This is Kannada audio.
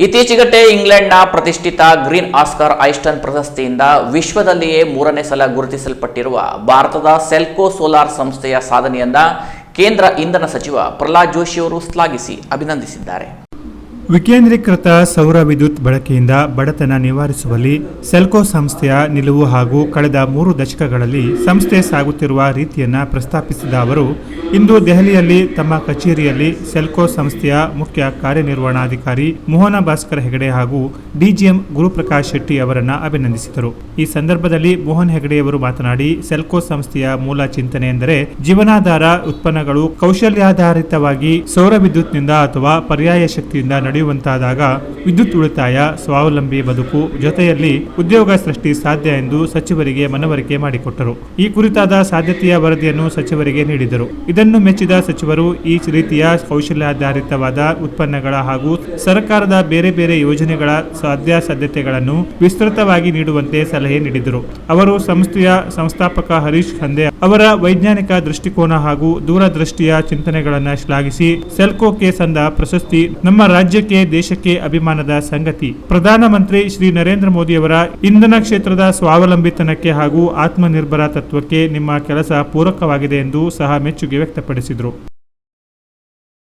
ಇತ್ತೀಚೆಗಷ್ಟೇ ಇಂಗ್ಲೆಂಡ್ನ ಪ್ರತಿಷ್ಠಿತ ಗ್ರೀನ್ ಆಸ್ಕರ್ ಐಸ್ಟನ್ ಪ್ರಶಸ್ತಿಯಿಂದ ವಿಶ್ವದಲ್ಲಿಯೇ 3ನೇ ಸಲ ಗುರುತಿಸಲ್ಪಟ್ಟಿರುವ ಭಾರತದ ಸೆಲ್ಕೋ ಸೋಲಾರ್ ಸಂಸ್ಥೆಯ ಸಾಧನೆಯನ್ನ ಕೇಂದ್ರ ಇಂಧನ ಸಚಿವ ಪ್ರಹ್ಲಾದ್ ಜೋಶಿ ಅವರು ಶ್ಲಾಘಿಸಿ ಅಭಿನಂದಿಸಿದ್ದಾರೆ. ವಿಕೇಂದ್ರೀಕೃತ ಸೌರ ವಿದ್ಯುತ್ ಬಳಕೆಯಿಂದ ಬಡತನ ನಿವಾರಿಸುವಲ್ಲಿ ಸೆಲ್ಕೋ ಸಂಸ್ಥೆಯ ನಿಲುವು ಹಾಗೂ ಕಳೆದ 3 ದಶಕಗಳಲ್ಲಿ ಸಂಸ್ಥೆ ಸಾಗುತ್ತಿರುವ ರೀತಿಯನ್ನು ಪ್ರಸ್ತಾಪಿಸಿದ ಅವರು ಇಂದು ದೆಹಲಿಯಲ್ಲಿ ತಮ್ಮ ಕಚೇರಿಯಲ್ಲಿ ಸೆಲ್ಕೋ ಸಂಸ್ಥೆಯ ಮುಖ್ಯ ಕಾರ್ಯನಿರ್ವಹಣಾಧಿಕಾರಿ ಮೋಹನ ಭಾಸ್ಕರ್ ಹೆಗಡೆ ಹಾಗೂ ಡಿಜಿಎಂ ಗುರುಪ್ರಕಾಶ್ ಶೆಟ್ಟಿ ಅವರನ್ನು ಅಭಿನಂದಿಸಿದರು. ಈ ಸಂದರ್ಭದಲ್ಲಿ ಮೋಹನ್ ಹೆಗಡೆಯವರು ಮಾತನಾಡಿ, ಸೆಲ್ಕೋ ಸಂಸ್ಥೆಯ ಮೂಲ ಚಿಂತನೆ ಎಂದರೆ ಜೀವನಾಧಾರ ಉತ್ಪನ್ನಗಳು ಕೌಶಲ್ಯಾಧಾರಿತವಾಗಿ ಸೌರ ವಿದ್ಯುತ್ನಿಂದ ಅಥವಾ ಪರ್ಯಾಯ ಶಕ್ತಿಯಿಂದ ನಡೆಯುವಂತಾದಾಗ ವಿದ್ಯುತ್ ಉಳಿತಾಯ, ಸ್ವಾವಲಂಬಿ ಬದುಕು ಜೊತೆಯಲ್ಲಿ ಉದ್ಯೋಗ ಸೃಷ್ಟಿ ಸಾಧ್ಯ ಎಂದು ಸಚಿವರಿಗೆ ಮನವರಿಕೆ ಮಾಡಿಕೊಟ್ಟರು. ಈ ಕುರಿತಾದ ಸಾಧ್ಯತೆಯ ವರದಿಯನ್ನು ಸಚಿವರಿಗೆ ನೀಡಿದರು. ಇದನ್ನು ಮೆಚ್ಚಿದ ಸಚಿವರು ಈ ರೀತಿಯ ಕೌಶಲ್ಯಾಧಾರಿತವಾದ ಉತ್ಪನ್ನಗಳ ಹಾಗೂ ಸರ್ಕಾರದ ಬೇರೆ ಬೇರೆ ಯೋಜನೆಗಳ ಸಾಧ್ಯತೆಗಳನ್ನು ವಿಸ್ತೃತವಾಗಿ ನೀಡುವಂತೆ ಸಲಹೆ ನೀಡಿದರು. ಅವರು ಸಂಸ್ಥೆಯ ಸಂಸ್ಥಾಪಕ ಹರೀಶ್ ಖಂದೆ ಅವರ ವೈಜ್ಞಾನಿಕ ದೃಷ್ಟಿಕೋನ ಹಾಗೂ ದೂರದೃಷ್ಟಿಯ ಚಿಂತನೆಗಳನ್ನು ಶ್ಲಾಘಿಸಿ ಸೆಲ್ಕೋಕ್ಕೆ ಸಂದ ಪ್ರಶಸ್ತಿ ನಮ್ಮ ರಾಜ್ಯಕ್ಕೆ, ದೇಶಕ್ಕೆ ಅಭಿಮಾನದ ಸಂಗತಿ. ಪ್ರಧಾನಮಂತ್ರಿ ಶ್ರೀ ನರೇಂದ್ರ ಮೋದಿಯವರ ಇಂಧನ ಕ್ಷೇತ್ರದ ಸ್ವಾವಲಂಬಿತನಕ್ಕೆ ಹಾಗೂ ಆತ್ಮನಿರ್ಭರ ತತ್ವಕ್ಕೆ ನಿಮ್ಮ ಕೆಲಸ ಪೂರಕವಾಗಿದೆ ಎಂದು ಸಹ ಮೆಚ್ಚುಗೆ ವ್ಯಕ್ತಪಡಿಸಿದರು.